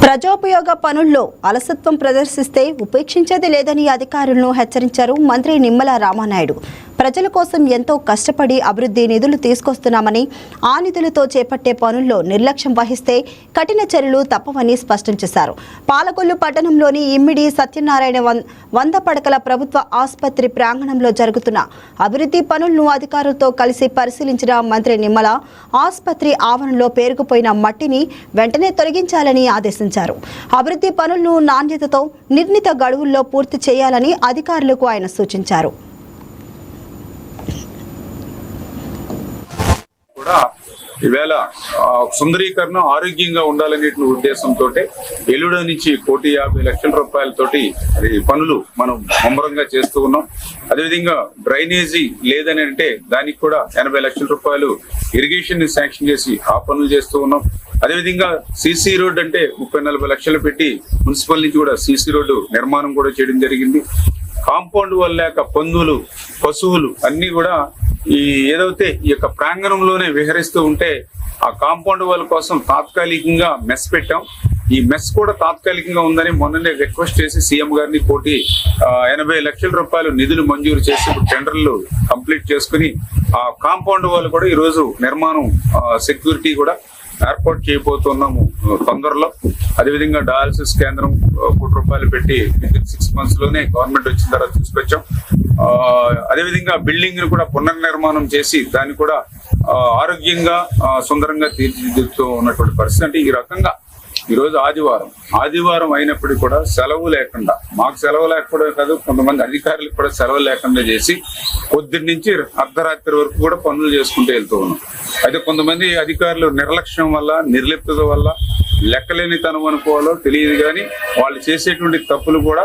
ప్రజోపయోగ పనుల్లో అలసత్వం ప్రదర్శిస్తే ఉపేక్షించేది లేదని అధికారులను హెచ్చరించారు మంత్రి నిమ్మల రామానాయుడు. ప్రజల కోసం ఎంతో కష్టపడి అభివృద్ధి నిధులు తీసుకొస్తున్నామని, ఆ నిధులతో చేపట్టే పనుల్లో నిర్లక్ష్యం వహిస్తే కఠిన చర్యలు తప్పవని స్పష్టం చేశారు. పాలకొల్లు పట్టణంలోని ఇమ్మిడి సత్యనారాయణ 100 పడకల ప్రభుత్వ ఆసుపత్రి ప్రాంగణంలో జరుగుతున్న అభివృద్ధి పనులను అధికారులతో కలిసి పరిశీలించిన మంత్రి నిమ్మల ఆసుపత్రి ఆవరణలో పేరుకుపోయిన మట్టిని వెంటనే తొలగించాలని ఆదేశించారు. అభివృద్ధి పనులను నాణ్యతతో నిర్ణీత గడువుల్లో పూర్తి చేయాలని అధికారులకు ఆయన సూచించారు. ఈవేళ సుందరీకరణ ఆరోగ్యంగా ఉండాలనే ఉద్దేశంతో ఎల్లుడ నుంచి 1,50,00,000 రూపాయలతోటి పనులు మనం ముమ్మరంగా చేస్తూ ఉన్నాం. అదేవిధంగా డ్రైనేజీ లేదని అంటే దానికి కూడా 80 లక్షల రూపాయలు ఇరిగేషన్ ని శాంక్షన్ చేసి ఆ పనులు చేస్తూ ఉన్నాం. అదేవిధంగా సిసి రోడ్ అంటే 30-40 లక్షలు పెట్టి మున్సిపల్ నుంచి కూడా సిసి రోడ్డు నిర్మాణం కూడా చేయడం జరిగింది. కాంపౌండ్ వల్ల లేక పందులు, పశువులు అన్ని కూడా ఏదైతే ఈ యొక్క ప్రాంగణంలోనే విహరిస్తూ ఉంటే ఆ కాంపౌండ్ వాళ్ళ కోసం తాత్కాలికంగా మెస్ పెట్టాం. ఈ మెస్ కూడా తాత్కాలికంగా ఉందని మొన్ననే రిక్వెస్ట్ చేసి సీఎం గారిని 1,80 లక్షల రూపాయలు నిధులు మంజూరు చేసి టెండర్లు కంప్లీట్ చేసుకుని ఆ కాంపౌండ్ వాళ్ళు కూడా ఈ రోజు నిర్మాణం సెక్యూరిటీ కూడా ఏర్పాటు చేయబోతున్నాము తొందరలో. అదేవిధంగా డయాలసిస్ కేంద్రం 1 కోటి రూపాయలు పెట్టి 6 months లోనే గవర్నమెంట్ వచ్చిన తర్వాత తీసుకొచ్చాం. అదేవిధంగా బిల్డింగ్ ని కూడా పునర్నిర్మాణం చేసి దాన్ని కూడా ఆరోగ్యంగా సుందరంగా తీర్చిదిద్దుతూ ఉన్నటువంటి పరిస్థితి. అంటే ఈ రకంగా ఈ రోజు ఆదివారం అయినప్పటికీ కూడా సెలవు లేకుండా, మాకు సెలవు లేకపోవడం కాదు, కొంతమంది అధికారులకు కూడా సెలవు లేకుండా చేసి పొద్దున్న నుంచి అర్ధరాత్రి వరకు కూడా పనులు చేసుకుంటూ వెళ్తూ ఉన్నాం. అయితే కొంతమంది అధికారులు నిర్లక్ష్యం వల్ల, నిర్లిప్తత వల్ల, లెక్కలేనితనం అనుకోవాలో తెలియదు కానీ వాళ్ళు చేసేటువంటి తప్పులు కూడా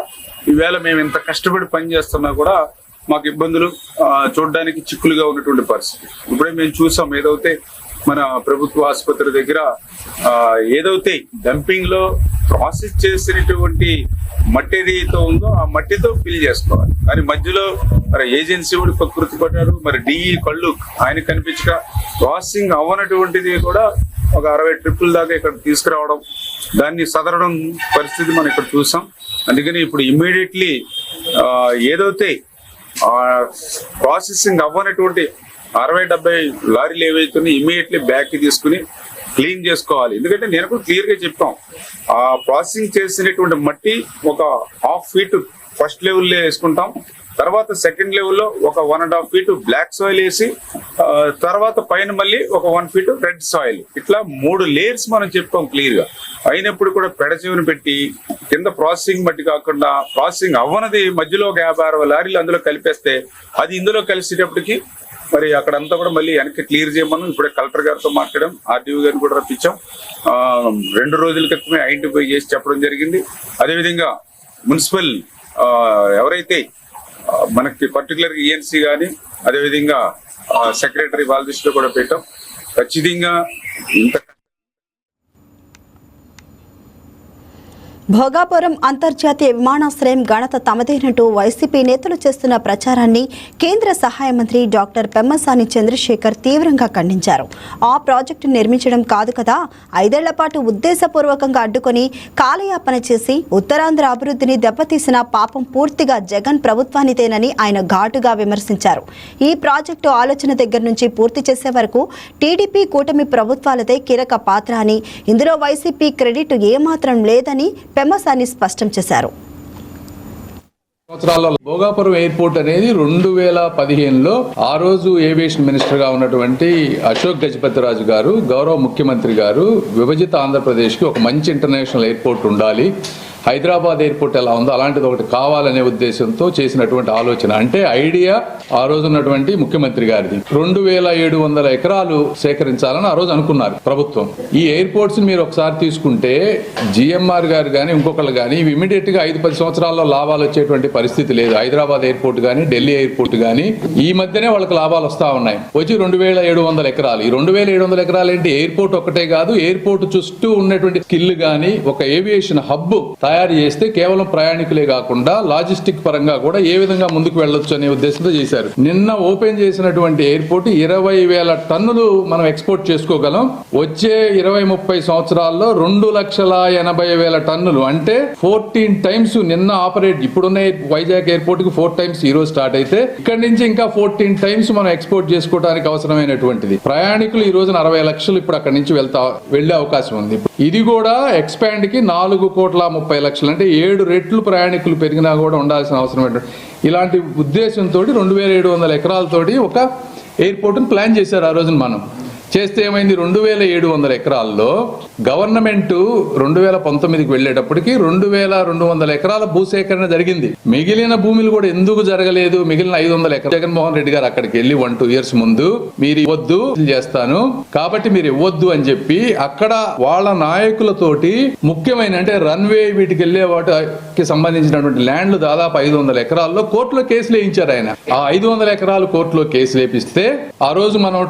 ఈవేళ మేము ఇంత కష్టపడి పని చేస్తున్నా కూడా మాకు ఇబ్బందులు చూడడానికి చిక్కులుగా ఉన్నటువంటి పరిస్థితి. ఇప్పుడే మేము చూసాం, ఏదైతే మన ప్రభుత్వ ఆసుపత్రి దగ్గర ఏదైతే డంపింగ్ లో ప్రాసెస్ చేసినటువంటి మట్టి ఏదైతే ఉందో ఆ మట్టితో ఫిల్ చేసుకోవాలి. కానీ మధ్యలో మరి ఏజెన్సీ కూడా ప్రకృతి పడ్డారు, మరి డిఈ కళ్ళు ఆయన కనిపించక ప్రాసెసింగ్ అవ్వనటువంటిది కూడా ఒక 60 ట్రిప్పుల దాకా ఇక్కడ తీసుకురావడం, దాన్ని సదరడం పరిస్థితి మనం ఇక్కడ చూసాం. అందుకని ఇప్పుడు ఇమ్మీడియట్లీ ఏదైతే ప్రాసెసింగ్ అవ్వనటువంటి 60-70 లారీలు ఏవైతున్నాయి ఇమ్మీడియట్లీ బ్యాక్ తీసుకుని క్లీన్ చేసుకోవాలి. ఎందుకంటే నేను కూడా క్లియర్ గా చెప్పాం, ఆ ప్రాసెసింగ్ చేసినటువంటి మట్టి ఒక 1/2 feet ఫస్ట్ లెవెల్లో వేసుకుంటాం, తర్వాత సెకండ్ లెవెల్లో ఒక 1.5 feet బ్లాక్ సాయిల్ వేసి తర్వాత పైన మళ్ళీ ఒక 1 feet రెడ్ సాయిల్, ఇట్లా 3 layers మనం చెప్పాం క్లియర్ గా. అయినప్పుడు కూడా పెడచెవిని పెట్టి కింద ప్రాసెసింగ్ మట్టి కాకుండా ప్రాసెసింగ్ అవ్వనది మధ్యలో ఒక 50-60 లారీలు అందులో కలిపేస్తే అది ఇందులో కలిసేటప్పటికి మరి అక్కడంతా కూడా మళ్ళీ వెనక్కి క్లియర్ చేయమని ఇప్పుడే కలెక్టర్ గారితో మాట్లాడాం, ఆర్డీఓ గారిని కూడా రప్పించాం. 2 రోజుల క్రితమే ఐడెంటిఫై చేసి చెప్పడం జరిగింది. అదేవిధంగా మున్సిపల్ ఎవరైతే మనకి పర్టికులర్ ఈఎన్సీ కానీ అదేవిధంగా సెక్రటరీ వాళ్ళ దృష్టిలో కూడా పెట్టాం. ఖచ్చితంగా ఇంత భోగాపురం అంతర్జాతీయ విమానాశ్రయం ఘనత తమదేనంటూ వైసీపీ నేతలు చేస్తున్న ప్రచారాన్ని కేంద్ర సహాయ మంత్రి డాక్టర్ పెమ్మసాని చంద్రశేఖర్ తీవ్రంగా ఖండించారు. ఆ ప్రాజెక్టు నిర్మించడం కాదు కదా, 5 ఏళ్ల పాటు ఉద్దేశపూర్వకంగా అడ్డుకొని కాలయాపన చేసి ఉత్తరాంధ్ర అభివృద్ధిని దెబ్బతీసిన పాపం పూర్తిగా జగన్ ప్రభుత్వానిదేనని ఆయన ఘాటుగా విమర్శించారు. ఈ ప్రాజెక్టు ఆలోచన దగ్గర నుంచి పూర్తి చేసే వరకు టీడీపీ కూటమి ప్రభుత్వాలదే కీలక పాత్ర అని, ఇందులో వైసీపీ క్రెడిట్ ఏమాత్రం లేదని పెమ్మసాని స్పష్టం చేశారు. సంవత్సరాల్లో భోగాపురం ఎయిర్పోర్ట్ అనేది 2015లో ఆ రోజు ఏవియేషన్ మినిస్టర్ గా ఉన్నటువంటి అశోక్ గజపతిరాజు గారు, గౌరవ ముఖ్యమంత్రి గారు విభజిత ఆంధ్రప్రదేశ్ కి ఒక మంచి ఇంటర్నేషనల్ ఎయిర్పోర్ట్ ఉండాలి, హైదరాబాద్ ఎయిర్పోర్ట్ ఎలా ఉందో అలాంటిది ఒకటి కావాలనే ఉద్దేశంతో చేసినటువంటి ఆలోచన. అంటే ఐడియా ఆ రోజు ఉన్నటువంటి ముఖ్యమంత్రి గారిది. 2,700 ఎకరాలు సేకరించాలని ఆ రోజు అనుకున్నారు ప్రభుత్వం. ఈ ఎయిర్పోర్ట్స్ మీరు ఒకసారి తీసుకుంటే జిఎంఆర్ గారు కానీ ఇంకొకరు కానీ ఇమీడియట్ గా 5-10 సంవత్సరాల్లో లాభాలు వచ్చేటువంటి పరిస్థితి లేదు. హైదరాబాద్ ఎయిర్పోర్ట్ కానీ ఢిల్లీ ఎయిర్పోర్ట్ కానీ ఈ మధ్యనే వాళ్ళకి లాభాలు వస్తా ఉన్నాయి. వచ్చి 2,700 ఎకరాలు. ఈ 2,700 ఎకరాలు ఏంటి? ఎయిర్పోర్ట్ ఒకటే కాదు, ఎయిర్పోర్ట్ చుట్టూ ఉన్నటువంటి స్కిల్ గానీ ఒక ఏవియేషన్ హబ్ తయారు తయారు చేస్తే కేవలం ప్రయాణికులే కాకుండా లాజిస్టిక్ పరంగా కూడా ఏ విధంగా ముందుకు వెళ్ళొచ్చు అనే ఉద్దేశంతో చేశారు. నిన్న ఓపెన్ చేసినటువంటి ఎయిర్పోర్ట్ 20,000 టన్నులు మనం ఎక్స్పోర్ట్ చేసుకోగలం. వచ్చే 20-30 సంవత్సరాల్లో 2,80,000 టన్నులు అంటే 14 టైమ్స్ నిన్న ఆపరేట్ ఇప్పుడున్న వైజాగ్ ఎయిర్పోర్ట్ కి 4 టైమ్స్ ఈ రోజు స్టార్ట్ అయితే ఇక్కడ నుంచి ఇంకా 14 టైమ్స్ మనం ఎక్స్పోర్ట్ చేసుకోవడానికి అవసరమైనటువంటిది. ప్రయాణికులు ఈ రోజున 60 లక్షలు ఇప్పుడు అక్కడి నుంచి వెళ్లే అవకాశం ఉంది. ఇది కూడా ఎక్స్పాండ్ కి 4,30,00,000 అంటే 7 రెట్లు ప్రయాణికులు పెరిగినా కూడా ఉండాల్సిన అవసరం. ఇలాంటి ఉద్దేశంతో 2,700 ఎకరాలతోటి ఒక ఎయిర్పోర్ట్ని ప్లాన్ చేశారు ఆ రోజున. మనం చేస్తే ఏమైంది, 2,700 ఎకరాల్లో గవర్నమెంట్ 2019కి వెళ్ళేటప్పటికి 2,200 ఎకరాల భూసేకరణ జరిగింది. మిగిలిన భూములు కూడా ఎందుకు జరగలేదు, మిగిలిన 500 ఎకరాలు జగన్మోహన్ రెడ్డి గారు అక్కడికి వెళ్ళి 1-2 ఇయర్స్ ముందు మీరు ఇవ్వద్దు చేస్తాను కాబట్టి మీరు ఇవ్వద్దు అని చెప్పి అక్కడ వాళ్ళ నాయకులతోటి ముఖ్యమైన అంటే రన్వే వీటికి వెళ్లే వాటికి సంబంధించినటువంటి ల్యాండ్లు దాదాపు 500 ఎకరాల్లో కోర్టులో కేసులు వేయించారు ఆయన. ఆ 500 ఎకరాలు కోర్టులో కేసులు వేపిస్తే ఆ రోజు మనం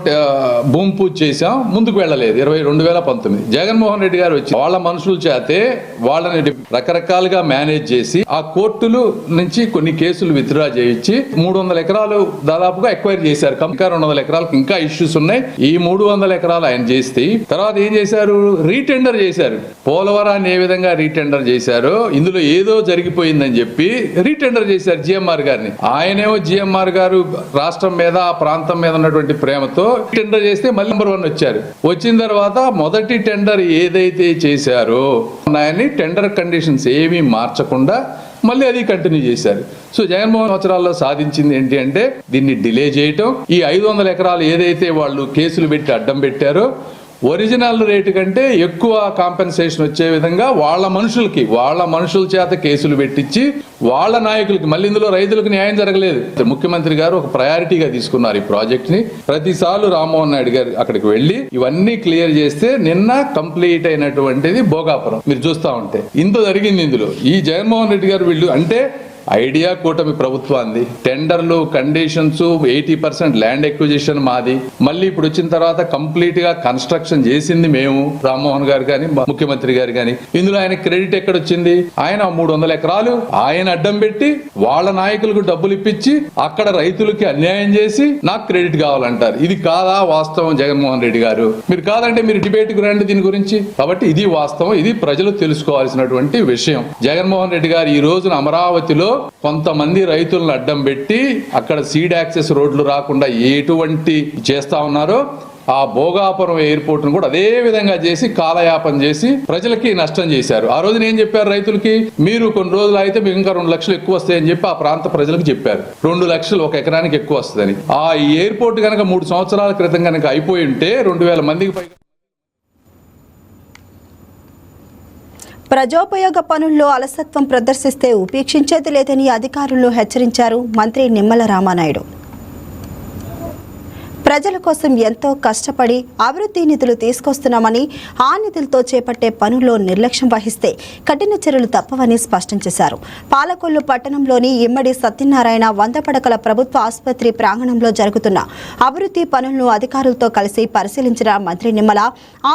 భూమి పూజ చేశాం, ముందుకు వెళ్ళలేదు. 2019 జగన్మోహన్ రెడ్డి గారు వచ్చి వాళ్ళ మనుషుల చేతే వాళ్ళని రకరకాలుగా మేనేజ్ చేసి ఆ కోర్టులు నుంచి కొన్ని కేసులు విత్డ్రా చేయించి 300 ఎకరాలు దాదాపుగా ఎక్వైర్ చేశారు. ఇంకా 200 ఎకరాలకు ఇంకా ఇష్యూస్ ఉన్నాయి. ఈ 300 ఎకరాలు ఆయన చేస్తే తర్వాత ఏం చేశారు, రీటెండర్ చేశారు. పోలవరాన్ని ఏ విధంగా రీటెండర్ చేశారో ఇందులో ఏదో జరిగిపోయిందని చెప్పి రీటెండర్ చేశారు జిఎంఆర్ గారిని. ఆయనేమో జిఎంఆర్ గారు రాష్ట్రం మీద ఆ ప్రాంతం మీద ఉన్నటువంటి ప్రేమతో టెండర్ చేస్తే మళ్ళీ నెంబర్ 1 వచ్చారు. వచ్చిన తర్వాత మొదటి టెండర్ ఏదైతే చేశారో ఆయన్ని టెండర్ కండిషన్స్ ఏమీ మార్చకుండా మళ్ళీ అది కంటిన్యూ చేశారు. సో జగన్మోహన్ సంవత్సరాల్లో సాధించింది ఏంటి అంటే దీన్ని డిలే చేయటం. ఈ 500 ఎకరాలు ఏదైతే వాళ్ళు కేసులు పెట్టి అడ్డం పెట్టారో ఒరిజినల్ రేటు కంటే ఎక్కువ కాంపెన్సేషన్ వచ్చే విధంగా వాళ్ళ మనుషుల చేత కేసులు పెట్టించి వాళ్ళ నాయకులకి, మళ్ళీ ఇందులో రైతులకు న్యాయం జరగలేదు. ముఖ్యమంత్రి గారు ఒక ప్రయారిటీగా తీసుకున్నారు ఈ ప్రాజెక్ట్ ని. ప్రతిసార్లు రామ్మోహన్ నాయుడు గారు అక్కడికి వెళ్లి ఇవన్నీ క్లియర్ చేస్తే నిన్న కంప్లీట్ అయినటువంటిది భోగాపురం. మీరు చూస్తా ఉంటే ఇంత జరిగింది ఇందులో. ఈ జగన్మోహన్ రెడ్డి గారు వీళ్ళు అంటే ఐడియా కూటమి ప్రభుత్వాన్ని టెండర్లు కండిషన్స్ 80% ల్యాండ్ ఎక్విజిషన్ మాది. మళ్ళీ ఇప్పుడు వచ్చిన తర్వాత కంప్లీట్ గా కన్స్ట్రక్షన్ చేసింది మేము, రామ్మోహన్ గారు కానీ ముఖ్యమంత్రి గారు కానీ. ఇందులో ఆయన క్రెడిట్ ఎక్కడొచ్చింది? ఆయన 300 ఎకరాలు ఆయన అడ్డం పెట్టి వాళ్ళ నాయకులకు డబ్బులు ఇప్పించి అక్కడ రైతులకి అన్యాయం చేసి నాకు క్రెడిట్ కావాలంటారు. ఇది కాదా వాస్తవం జగన్మోహన్ రెడ్డి గారు? మీరు కాదంటే మీరు డిబేట్ కు రండి దీని గురించి. కాబట్టి ఇది వాస్తవం, ఇది ప్రజలు తెలుసుకోవాల్సినటువంటి విషయం. జగన్మోహన్ రెడ్డి గారు ఈ రోజున అమరావతిలో కొంతమంది రైతులను అడ్డం పెట్టి అక్కడ సీడ్ యాక్సెస్ రోడ్లు రాకుండా ఎటువంటి చేస్తా ఉన్నారో ఆ భోగాపురం ఎయిర్పోర్ట్ ను కూడా అదే విధంగా చేసి కాలయాపన చేసి ప్రజలకి నష్టం చేశారు. ఆ రోజున ఏం చెప్పారు రైతులకి, మీరు కొన్ని రోజులు అయితే మీకు ఇంకా 2 లక్షలు ఎక్కువ వస్తాయని చెప్పి ఆ ప్రాంత ప్రజలకు చెప్పారు. 2 లక్షలు ఒక ఎకరానికి ఎక్కువ వస్తుందని. ఆ ఎయిర్పోర్ట్ కనుక 3 సంవత్సరాల క్రితం కనుక అయిపోయి ఉంటే 2,000 మందికి పైగా ప్రజోపయోగ పనుల్లో అలసత్వం ప్రదర్శిస్తే ఉపేక్షించేది లేదని అధికారులను హెచ్చరించారు మంత్రి నిమ్మల రామానాయుడు. ప్రజల కోసం ఎంతో కష్టపడి అభివృద్ధి నిధులు తీసుకొస్తున్నామని, ఆ నిధులతో చేపట్టే పనుల్లో నిర్లక్ష్యం వహిస్తే కఠిన చర్యలు తప్పవని స్పష్టం చేశారు. పాలకొల్లు పట్టణంలోని ఇమ్మడి సత్యనారాయణ 100 పడకల ప్రభుత్వ ఆసుపత్రి ప్రాంగణంలో జరుగుతున్న అభివృద్ధి పనులను అధికారులతో కలిసి పరిశీలించిన మంత్రి నిమ్మల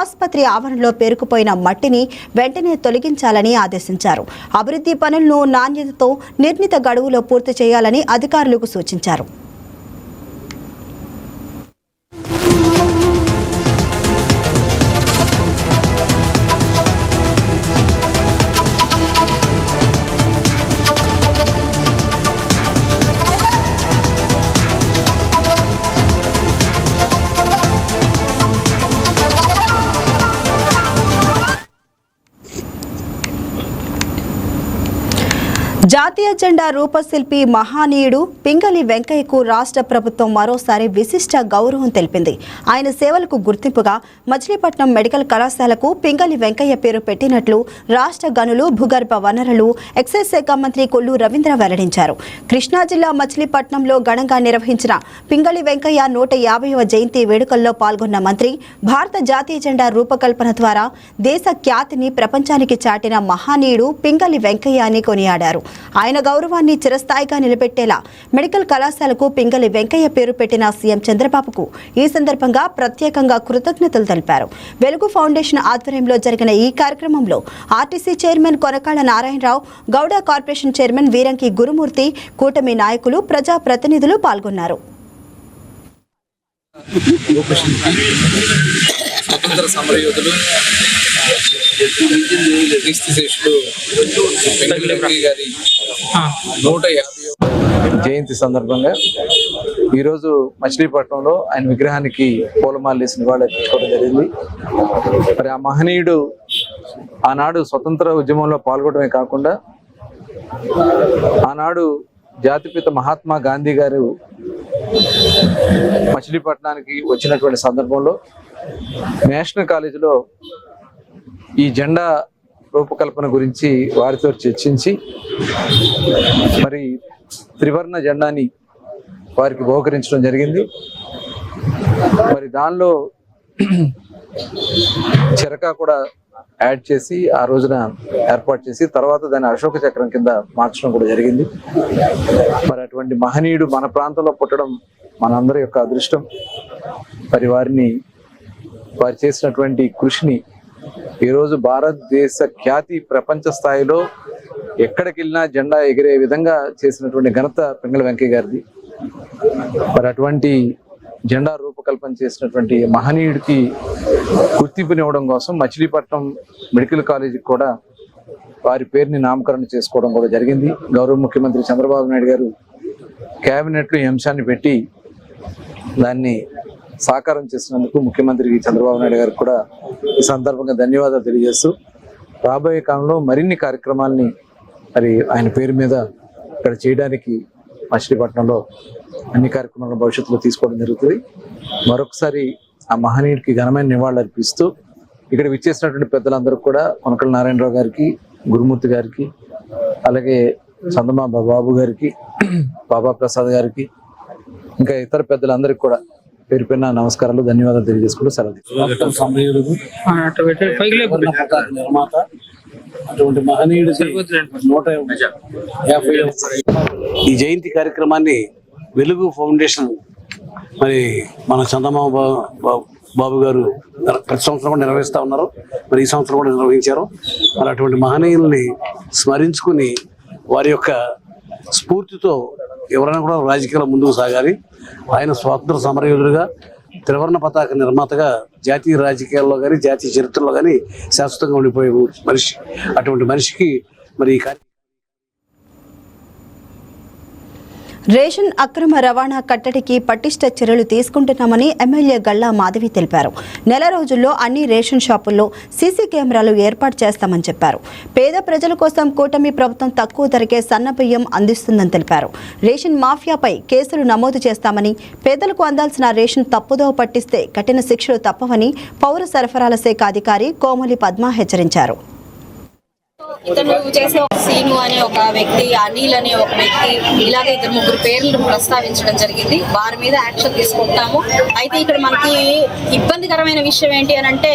ఆసుపత్రి ఆవరణలో పేరుకుపోయిన మట్టిని వెంటనే తొలగించాలని ఆదేశించారు. అభివృద్ధి పనులను నాణ్యతతో నిర్ణీత గడువులో పూర్తి చేయాలని అధికారులకు సూచించారు. జాతీయ జెండా రూపశిల్పి మహానీయుడు పింగళి వెంకయ్యకు రాష్ట్ర ప్రభుత్వం మరోసారి విశిష్ట గౌరవం తెలిపింది. ఆయన సేవలకు గుర్తింపుగా మచిలీపట్నం మెడికల్ కళాశాలకు పింగళి వెంకయ్య పేరు పెట్టినట్లు రాష్ట్ర గనులు, భూగర్భ వనరులు, ఎక్సైజ్ శాఖ మంత్రి కొల్లు రవీంద్ర వెల్లడించారు. కృష్ణా జిల్లా మచిలీపట్నంలో ఘనంగా నిర్వహించిన పింగళి వెంకయ్య 150వ జయంతి వేడుకల్లో పాల్గొన్న మంత్రి భారత జాతీయ జెండా రూపకల్పన ద్వారా దేశ ఖ్యాతిని ప్రపంచానికి చాటిన మహానీయుడు పింగళి వెంకయ్య అని కొనియాడారు. ఆయన గౌరవాన్ని చిరస్థాయిగా నిలబెట్టేలా మెడికల్ కళాశాలకు పింగళి వెంకయ్య పేరు పెట్టిన సీఎం చంద్రబాబుకు ఈ సందర్భంగా ప్రత్యేకంగా కృతజ్ఞతలు తెలిపారు. వెలుగు ఫౌండేషన్ ఆధ్వర్యంలో జరిగిన ఈ కార్యక్రమంలో RTC chairman Konakalla Narayanarao, Gowda corporation chairman Veeranki Gurumurthy, కూటమి నాయకులు, ప్రజా ప్రతినిధులు పాల్గొన్నారు. స్వతంత్ర సమరయోధులు క్రీస్తుశేషుడు వెంకయ్య గారి 150వ జయంతి సందర్భంగా ఈరోజు మచిలీపట్నంలో ఆయన విగ్రహానికి పూలమాలలు వేసిన వాళ్ళు తీసుకోవడం జరిగింది. మరి ఆ మహనీయుడు ఆనాడు స్వతంత్ర ఉద్యమంలో పాల్గొనడమే కాకుండా ఆనాడు జాతిపిత మహాత్మా గాంధీ గారు మచిలీపట్నానికి వచ్చినటువంటి సందర్భంలో నేషనల్ కాలేజీలో ఈ జెండా రూపకల్పన గురించి వారితో చర్చించి మరి త్రివర్ణ జెండాని వారికి బహుకరించడం జరిగింది. మరి దానిలో చెరక కూడా యాడ్ చేసి ఆ రోజున ఏర్పాటు చేసి తర్వాత దాన్ని అశోక చక్రం కింద మార్చడం కూడా జరిగింది. మరి అటువంటి మహనీయుడు మన ప్రాంతంలో పుట్టడం మనందరి యొక్క అదృష్టం. మరి వారు చేసినటువంటి కృషిని ఈరోజు భారతదేశ ఖ్యాతి ప్రపంచ స్థాయిలో ఎక్కడికి వెళ్ళినా జెండా ఎగిరే విధంగా చేసినటువంటి ఘనత పింగళి వెంకయ్య గారిది. మరి అటువంటి జెండా రూపకల్పన చేసినటువంటి మహనీయుడికి గుర్తింపునివ్వడం కోసం మచిలీపట్నం మెడికల్ కాలేజీకి కూడా వారి పేరుని నామకరణం చేసుకోవడం కూడా జరిగింది. గౌరవ ముఖ్యమంత్రి చంద్రబాబు నాయుడు గారు కేబినెట్లో ఈ అంశాన్ని పెట్టి దాన్ని సాకారం చేసినందుకు ముఖ్యమంత్రి చంద్రబాబు నాయుడు గారికి కూడా ఈ సందర్భంగా ధన్యవాదాలు తెలియజేస్తూ రాబోయే కాలంలో మరిన్ని కార్యక్రమాల్ని మరి ఆయన పేరు మీద ఇక్కడ చేయడానికి మచిలీపట్నంలో అన్ని కార్యక్రమాలను భవిష్యత్తులో తీసుకోవడం జరుగుతుంది. మరొకసారి ఆ మహనీయుడికి ఘనమైన నివాళులు అర్పిస్తూ ఇక్కడ విచ్చేసినటువంటి పెద్దలందరూ కూడా కొనకళ్ళ నారాయణరావు గారికి, గురుమూర్తి గారికి, అలాగే చందమామ బాబు గారికి, బాబా ప్రసాద్ గారికి, ఇంకా ఇతర పెద్దలందరికీ కూడా పేరు పైన నమస్కారాలు, ధన్యవాదాలు తెలియజేసుకుంటూ సెలవు. నిర్మాత అటువంటి మహనీయుడు 150 ఈ జయంతి కార్యక్రమాన్ని వెలుగు ఫౌండేషన్ మరి మన చందమామ బాబు గారు ప్రతి సంవత్సరం కూడా నిర్వహిస్తూ ఉన్నారు. మరి ఈ సంవత్సరం కూడా నిర్వహించారు. మరి అటువంటి మహనీయుల్ని స్మరించుకుని వారి యొక్క స్ఫూర్తితో ఎవరైనా కూడా రాజకీయాల్లో ముందుకు సాగాలి. ఆయన స్వాతంత్ర సమరయోధుడిగా, త్రివర్ణ పతాక నిర్మాతగా జాతీయ రాజకీయాల్లో కానీ జాతీయ చరిత్రలో కానీ శాశ్వతంగా ఉండిపోయే మనిషి. అటువంటి మనిషికి మరి రేషన్ అక్రమ రవాణా కట్టడికి పటిష్ట చర్యలు తీసుకుంటున్నామని ఎమ్మెల్యే గల్లా మాధవి తెలిపారు. నెల రోజుల్లో అన్ని రేషన్ షాపుల్లో సీసీ కెమెరాలు ఏర్పాటు చేస్తామని చెప్పారు. పేద ప్రజల కోసం కూటమి ప్రభుత్వం తక్కువ ధరకే సన్నబియ్యం అందిస్తుందని తెలిపారు. రేషన్ మాఫియాపై కేసులు నమోదు చేస్తామని, పేదలకు అందాల్సిన రేషన్ తప్పుదోవ పట్టిస్తే కఠిన శిక్షలు తప్పవని పౌర సరఫరాల శాఖ అధికారి కోమలి పద్మ హెచ్చరించారు. ఇతను చేసే ఒక సీను అనే ఒక వ్యక్తి, అనిల్ అనే ఒక వ్యక్తి, ఇలాగే 2-3 పేర్లను ప్రస్తావించడం జరిగింది. వారి మీద యాక్షన్ తీసుకుంటాము. అయితే ఇక్కడ మనకి ఇబ్బందికరమైన విషయం ఏంటి అని అంటే,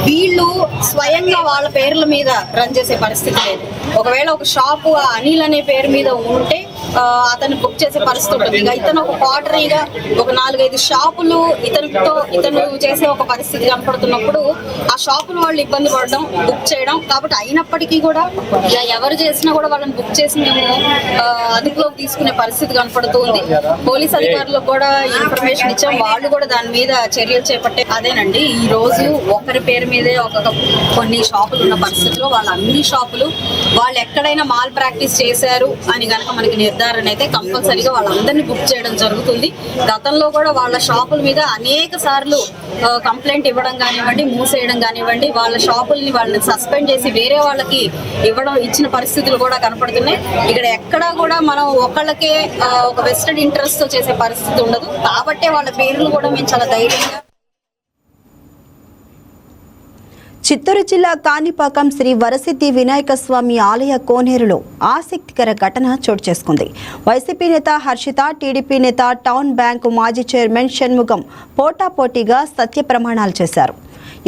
వీళ్ళు స్వయంగా వాళ్ళ పేర్ల మీద రన్ చేసే పరిస్థితి లేదు. ఒకవేళ ఒక షాపు అనిల్ అనే పేరు మీద ఉంటే అతను బుక్ చేసే పరిస్థితి ఉంటుంది. ఇక ఇతను ఒక పాటరీగా ఒక 4-5 షాపులు ఇతను చేసే ఒక పరిస్థితి కనపడుతున్నప్పుడు ఆ షాపులు వాళ్ళు ఇబ్బంది పడడం, బుక్ చేయడం. కాబట్టి అయినప్పటికీ కూడా ఎవరు చేసినా కూడా వాళ్ళని బుక్ చేసి మేము అదుపులోకి తీసుకునే పరిస్థితి కనపడుతుంది. పోలీస్ అధికారులకు కూడా ఇన్ఫర్మేషన్ ఇచ్చాం. వాళ్ళు కూడా దాని మీద చర్యలు చేపట్టే అదేనండి. ఈ రోజు ఒకరి పేరు మీదే కొన్ని షాపులు ఉన్న పరిస్థితిలో వాళ్ళ అన్ని షాపులు వాళ్ళు ఎక్కడైనా మాల్ ప్రాక్టీస్ చేశారు అని గనక మనకి నిర్ధారణ అయితే కంపల్సరీగా వాళ్ళందరినీ బుక్ చేయడం జరుగుతుంది. గతంలో కూడా వాళ్ళ షాపుల మీద అనేక సార్లు కంప్లైంట్ ఇవ్వడం కానివ్వండి, మూసేయడం కానివ్వండి, వాళ్ళ షాపుల్ని వాళ్ళని సస్పెండ్ చేసి వేరే వాళ్ళకి ఇచ్చిన పరిస్థితులు కూడా కనపడుతున్నాయి. ఇక్కడ ఎక్కడా కూడా మనం ఒకళ్ళకే ఒక వెస్టెడ్ ఇంట్రెస్ట్ తో చేసే పరిస్థితి ఉండదు. కాబట్టే వాళ్ళ పేర్లు కూడా మేము చాలా ధైర్యంగా. చిత్తూరు జిల్లా కాణిపాకం శ్రీ వరసిద్ధి వినాయక స్వామి ఆలయ కోనేరులో ఆసక్తికర ఘటన చోటు చేసుకుంది. వైసీపీ నేత హర్షిత, టీడీపీ నేత, టౌన్ బ్యాంకు మాజీ చైర్మన్ షణ్ముగం పోటాపోటీగా సత్య ప్రమాణాలు చేశారు.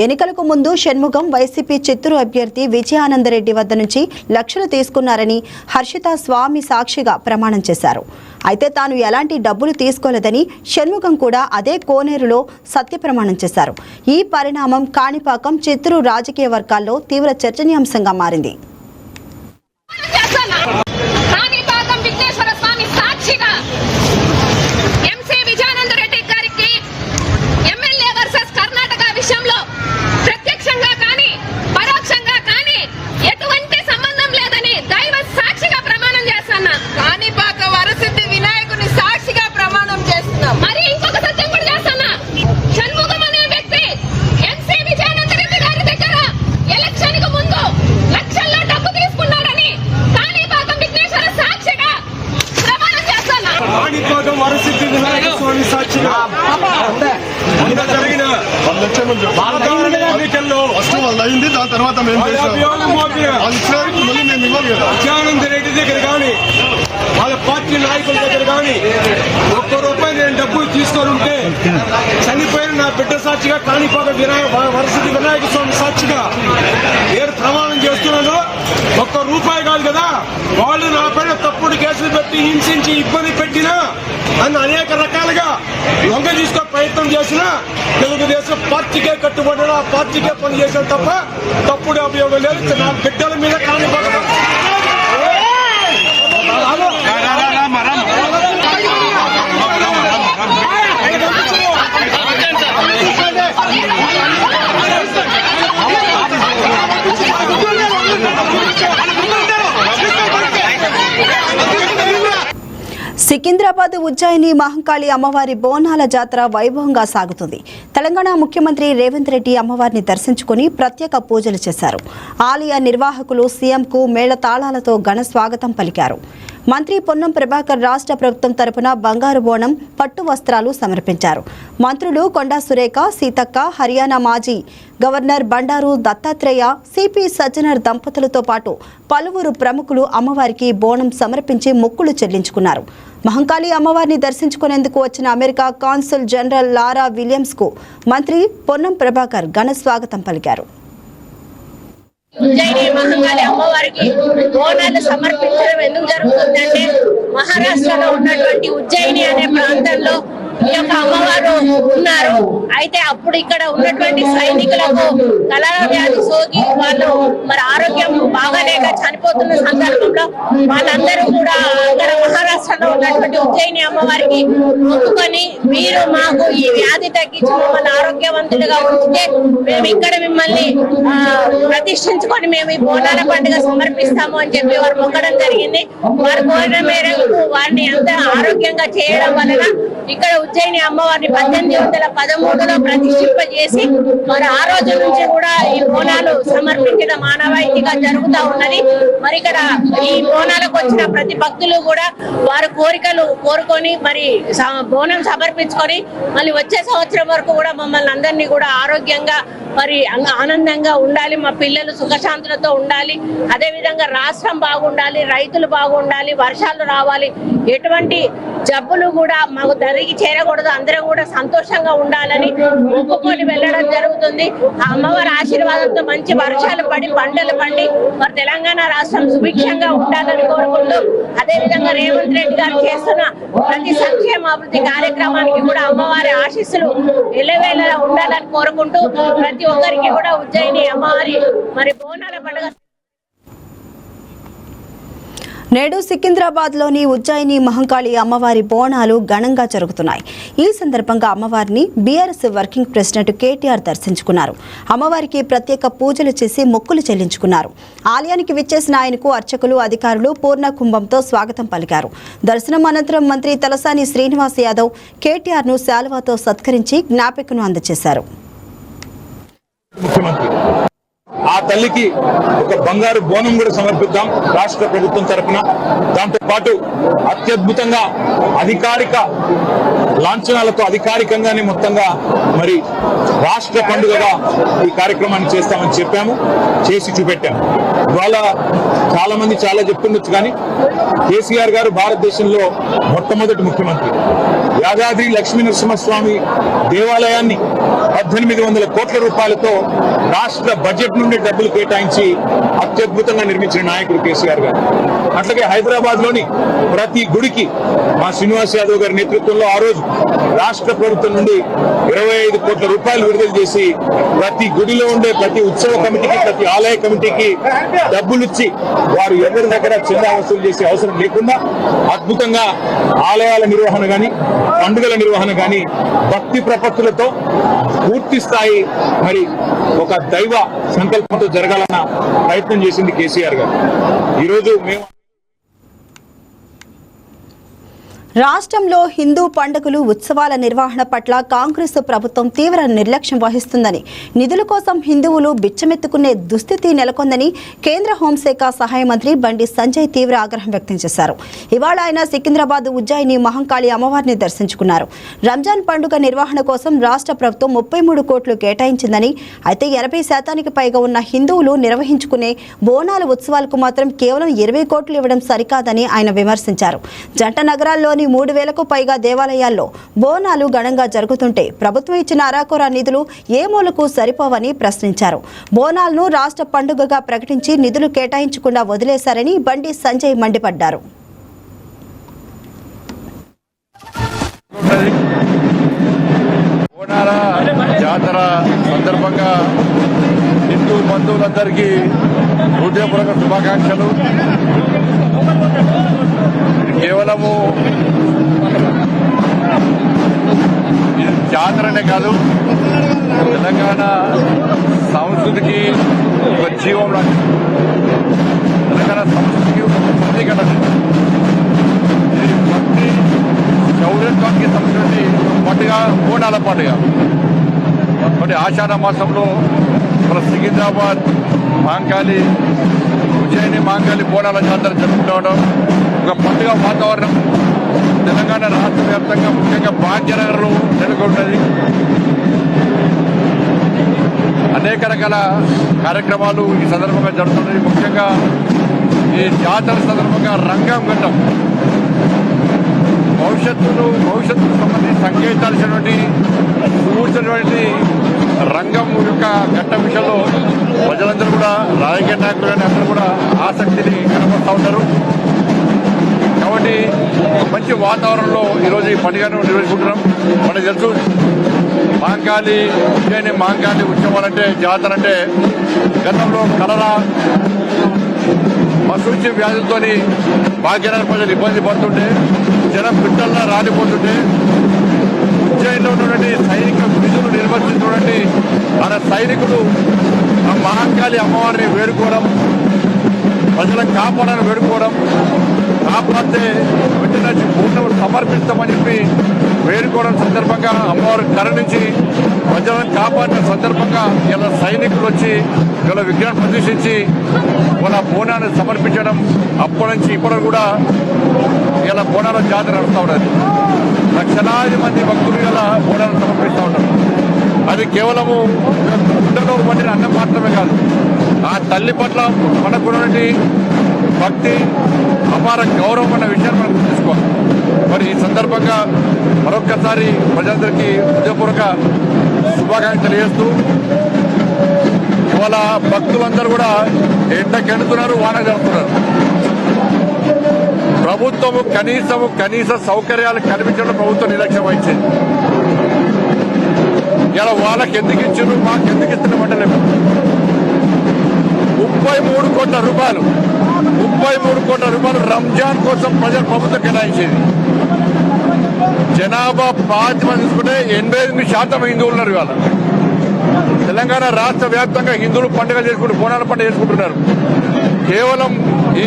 ఎన్నికలకు ముందు షణ్ముగం వైసీపీ చిత్తూరు అభ్యర్థి విజయానందరెడ్డి వద్ద నుంచి లక్షలు తీసుకున్నారని హర్షిత స్వామి సాక్షిగా ప్రమాణం చేశారు. అయితే తాను ఎలాంటి డబ్బులు తీసుకోలేదని షణ్ముగం కూడా అదే కోనేరులో సత్యప్రమాణం చేశారు. ఈ పరిణామం కాణిపాకం చిత్తూరు రాజకీయ వర్గాల్లో తీవ్ర చర్చనీయాంశంగా మారింది. దాని తర్వాత విజయానందరెడ్డి దగ్గర కానీ వాళ్ళ పార్టీ నాయకుల దగ్గర కానీ ₹1 నేను డబ్బులు తీసుకొని ఉంటే చనిపోయిన నా బిడ్డ సాక్షిగా కాణిపాక వరసిద్ధి వినాయక స్వామి సాక్షిగా నేను ప్రమాణం చేస్తున్నాను. ₹1 కాదు కదా, వాళ్ళు నా పైన తప్పుడు కేసులు పెట్టి హింసించి ఇబ్బంది పెట్టినా అని అనేక రకాలుగా లొంగ తీసుకో ప్రయత్నం చేసినా తెలుగుదేశం పార్టీకే కట్టుబడిన ఆ పార్టీకే పని చేశాను తప్ప తప్పుడు అభియోగం లేదు. నా బిడ్డల మీద కాణిపాక సికింద్రాబాద్ ఉజ్జయిని మహంకాళి అమ్మవారి బోనాల జాతర వైభవంగా సాగుతుంది. తెలంగాణ ముఖ్యమంత్రి రేవంత్ రెడ్డి అమ్మవారిని దర్శించుకుని ప్రత్యేక పూజలు చేశారు. ఆలయ నిర్వాహకులు సీఎంకు మేళతాళాలతో ఘన స్వాగతం పలికారు. మంత్రి పొన్నం ప్రభాకర్ రాష్ట్ర ప్రభుత్వం తరపున బంగారు బోనం, పట్టు వస్త్రాలు సమర్పించారు. మంత్రులు కొండా సురేఖ, సీతక్క, హర్యానా మాజీ గవర్నర్ బండారు దత్తాత్రేయ, సిపి సజ్జనర్ దంపతులతో పాటు పలువురు ప్రముఖులు అమ్మవారికి బోనం సమర్పించి మొక్కులు చెల్లించుకున్నారు. మహంకాళి అమ్మవారిని దర్శించుకునేందుకు వచ్చిన అమెరికా కాన్సుల్ జనరల్ లారా విలియమ్స్కు మంత్రి పొన్నం ప్రభాకర్ ఘన స్వాగతం పలికారు. ఉజ్జయిని మహంకాళి అమ్మవారికి బోనాలు సమర్పించడం ఎందుకు జరుగుతుందంటే, మహారాష్ట్రలో ఉన్నటువంటి ఉజ్జయిని అనే ప్రాంతంలో ఈ యొక్క అమ్మవారు ఉన్నారు. అయితే అప్పుడు ఇక్కడ ఉన్నటువంటి సైనికులకు కలరా వ్యాధి సోకి వాళ్ళు మరి ఆరోగ్యం బాగాలేక చనిపోతున్న సందర్భంలో వాళ్ళందరూ కూడా అక్కడ మహారాష్ట్రలో ఉన్నటువంటి ఉజ్జయిని అమ్మవారికి మొక్కుకొని, మీరు మాకు ఈ వ్యాధి తగ్గించి మమ్మల్ని ఆరోగ్యవంతులుగా ఉంచితే మేము ఇక్కడ మిమ్మల్ని ప్రతిష్ఠించుకొని మేము ఈ బోనాల పండుగ సమర్పిస్తాము అని చెప్పి వారు మొక్కడం జరిగింది. వారి కోరిన మేరకు వారిని అంత ఆరోగ్యంగా చేయడం వలన ఇక్కడ ఉజ్జయిని అమ్మవారిని 1813లో ప్రతిష్ఠింపజేసి మరి ఆ రోజు నుంచి కూడా ఈ బోనాలు సమర్పించడం మానవాయితీగా జరుగుతూ ఉన్నది. మరి ఇక్కడ ఈ బోనాలకు వచ్చిన ప్రతి భక్తులు కూడా వారి కోరికలు కోరుకొని మరి బోనం సమర్పించుకొని మళ్ళీ వచ్చే సంవత్సరం వరకు కూడా మమ్మల్ని అందరినీ కూడా ఆరోగ్యంగా మరి ఆనందంగా ఉండాలి, మా పిల్లలు సుఖశాంతులతో ఉండాలి, అదే విధంగా రాష్ట్రం బాగుండాలి, రైతులు బాగుండాలి, వర్షాలు రావాలి, ఎటువంటి జబ్బులు కూడా మాకు దరికి చేరకూడదు, అందరం కూడా సంతోషంగా ఉండాలని మొక్కుకొని వెళ్ళడం జరుగుతుంది. ఆ అమ్మవారి ఆశీర్వాదంతో మంచి వర్షాలు పడి పంటలు పండి మరి తెలంగాణ రాష్ట్రం సుభిక్షంగా ఉండాలని కోరుకుంటూ, అదే విధంగా రేవంత్ రెడ్డి గారు చేస్తున్న ప్రతి సంక్షేమ అభివృద్ధి కార్యక్రమానికి కూడా అమ్మవారి ఆశీస్సులు ఎల్లవేళలా ఉండాలని కోరుకుంటూ ప్రతి ఒక్కరికి కూడా ఉజ్జయిని అమ్మవారి మరి బోనాల పండుగ. నేడు సికింద్రాబాద్లోని ఉజ్జయిని మహంకాళి అమ్మవారి బోనాలు ఘనంగా జరుగుతున్నాయి. ఈ సందర్భంగా అమ్మవారిని బీఆర్ఎస్ వర్కింగ్ ప్రెసిడెంట్ కేటీఆర్ దర్శించుకున్నారు. అమ్మవారికి ప్రత్యేక పూజలు చేసి మొక్కులు చెల్లించుకున్నారు. ఆలయానికి విచ్చేసిన ఆయనకు అర్చకులు, అధికారులు పూర్ణ కుంభంతో స్వాగతం పలికారు. దర్శనం అనంతరం మంత్రి తలసాని శ్రీనివాస్ యాదవ్ కేటీఆర్ను శాలువాతో సత్కరించి జ్ఞాపికను అందజేశారు. ఆ తల్లికి ఒక బంగారు బోనం కూడా సమర్పిద్దాం రాష్ట్ర ప్రభుత్వం తరఫున. దాంతో పాటు అత్యద్భుతంగా అధికారిక లాంఛనాలతో అధికారికంగానే మొత్తంగా మరి రాష్ట్ర పండుగగా ఈ కార్యక్రమాన్ని చేస్తామని చెప్పాము, చేసి చూపెట్టాము. ఇవాళ చాలా మంది చాలా చెప్తుండొచ్చు, కానీ కేసీఆర్ గారు భారతదేశంలో మొట్టమొదటి ముఖ్యమంత్రి. యాదాద్రి లక్ష్మీ నరసింహస్వామి దేవాలయాన్ని 1800 కోట్ల రూపాయలతో రాష్ట్ర బడ్జెట్ నుండి డబ్బులు కేటాయించి అత్యద్భుతంగా నిర్మించిన నాయకుడు కేసీఆర్ గారు. అట్లాగే హైదరాబాద్ లోని ప్రతి గుడికి మా శ్రీనివాస్ యాదవ్ గారి నేతృత్వంలో ఆ రోజు రాష్ట్ర ప్రభుత్వం నుండి 25 కోట్ల రూపాయలు విడుదల చేసి ప్రతి గుడిలో ఉండే ప్రతి ఉత్సవ కమిటీకి, ప్రతి ఆలయ కమిటీకి డబ్బులిచ్చి వారు ఎవరి దగ్గర చందా వసూలు చేసే అవసరం లేకుండా అద్భుతంగా ఆలయాల నిర్వహణ గాని, పండుగల నిర్వహణ గాని భక్తి ప్రపత్తులతో పూర్తి స్థాయి మరి ఒక దైవ సంకల్పంతో జరగాలన్న ప్రయత్నం చేసింది కేసీఆర్ గారు. ఈరోజు మేము రాష్ట్రంలో హిందూ పండుగలు, ఉత్సవాల నిర్వహణ పట్ల కాంగ్రెస్ ప్రభుత్వం తీవ్ర నిర్లక్ష్యం వహిస్తుందని, నిధుల కోసం హిందువులు బిచ్చమెత్తుకునే దుస్థితి నెలకొందని కేంద్ర హోంశాఖ సహాయ మంత్రి బండి సంజయ్ తీవ్ర ఆగ్రహం వ్యక్తం చేశారు. ఇవాళ ఆయన సికింద్రాబాద్ ఉజ్జయిని మహంకాళి అమ్మవారిని దర్శించుకున్నారు. రంజాన్ పండుగ నిర్వహణ కోసం రాష్ట్ర ప్రభుత్వం 33 కోట్లు కేటాయించిందని, అయితే 80% పైగా ఉన్న హిందువులు నిర్వహించుకునే బోనాల ఉత్సవాలకు మాత్రం కేవలం 20 కోట్లు ఇవ్వడం సరికాదని ఆయన విమర్శించారు. జంట నగరాల్లోని 3000కు పైగా దేవాలయాల్లో బోనాలు ఘనంగా జరుగుతుంటే ప్రభుత్వం ఇచ్చిన అరాకొర నిధులు ఏ మూలకు సరిపోవని ప్రశ్నించారు. బోనాలను రాష్ట్ర పండుగగా ప్రకటించి నిధులు కేటాయించకుండా వదిలేశారని బండి సంజయ్ మండిపడ్డారు. బోనాల జాతర సందర్భంగా హిందూ బంధువులందరికీ హృదయపూర్వక శుభాకాంక్షలు. కేవలము జాతరనే కాదు, తెలంగాణ సంస్కృతికి ఒక జీవం లాంటి, తెలంగాణ సంస్కృతికి ఒక ప్రత్యేకత. ఇది భక్తి చౌరత్వానికి సంబంధించి పండుగ బోనాల పండుగ. మరి ఆషాఢ మాసంలో మన సికింద్రాబాద్ మహంకాళి, ఉజ్జయిని మహంకాళి బోనాల జాతర జరుపుకోవడం ఒక పండుగ వాతావరణం తెలంగాణ రాష్ట్ర వ్యాప్తంగా, ముఖ్యంగా భాగ్యనగర్లో నెలకొంటుంది. అనేక రకాల కార్యక్రమాలు ఈ సందర్భంగా జరుగుతున్నాయి. ముఖ్యంగా ఈ జాతర సందర్భంగా రంగం గట్టం భవిష్యత్తుకు సంబంధించి సంకేతాల్సినటువంటి సూచించినటువంటి రంగం యొక్క ఘట్ట విషయంలో ప్రజలందరూ కూడా, రాజకీయ నాయకులు కానీ అందరూ కూడా ఆసక్తిని కనబరుస్తూ ఉంటారు. కాబట్టి మంచి వాతావరణంలో ఈరోజు ఈ పండుగను నిర్వహించుకుంటున్నాం. మనకు తెలుసు మహంకాళి, ఉజ్జయిని మహంకాళి ఉత్సవాలంటే, జాతర అంటే గతంలో కలరా, మసూచి వ్యాధులతో భాగ్యనగర ప్రజలు ఇబ్బంది పడుతుంటే, జనం పిట్టల్లా రాలిపోతుంటే, ఉజ్జయినిలో ఉన్నటువంటి సైనిక విధులు నిర్వర్తించినటువంటి మన సైనికులు ఆ మహంకాళి అమ్మవారిని వేడుకోవడం, ప్రజలను కాపాడాలని వేడుకోవడం, కాపాడితే వెంటనే పూర్ణములు సమర్పిస్తామని చెప్పి వేడుకోవడం సందర్భంగా అమ్మవారు కరుణించి ప్రజలను కాపాడిన సందర్భంగా ఇలా సైనికులు వచ్చి ఇలా విగ్రహం ప్రదర్శించి వాళ్ళ బోనాన్ని సమర్పించడం, అప్పటి నుంచి ఇప్పటికి కూడా ఇలా బోనాల జాతర నడుస్తూ ఉన్నది. లక్షలాది మంది భక్తులు ఇలా బోనాలను సమర్పిస్తూ ఉంటారు. అది కేవలము గుండెలో పట్టిన అన్నం మాత్రమే కాదు, ఆ తల్లి పట్ల మనకున్నటువంటి భక్తి, అపార గౌరవం అన్న విషయాన్ని మనం తెలుసుకోవాలి. మరి ఈ సందర్భంగా మరొక్కసారి ప్రజలందరికీ హృదయపూర్వక శుభాకాంక్షలు తెలియజేస్తూ, ఇవాళ భక్తులందరూ కూడా ఎండకెండుతున్నారు, వాన జరుగుతున్నారు. ప్రభుత్వము కనీస సౌకర్యాలు కల్పించడం ప్రభుత్వం నిర్లక్ష్యం వహించింది. ఇలా వాళ్ళకి ఎందుకు ఇచ్చారు, మాకు ఎందుకు ఇస్తున్న మంటలేము. 33 కోట్ల రూపాయలు రంజాన్ కోసం ప్రభుత్వం కేటాయించేది. జనాభా ప్రాతిపదికన తీసుకుంటే 88% హిందువులు ఉన్నారు. ఇవాళ తెలంగాణ రాష్ట్ర వ్యాప్తంగా హిందువులు పండుగ చేసుకుంటూ బోనాల పండుగ చేసుకుంటున్నారు. కేవలం ఈ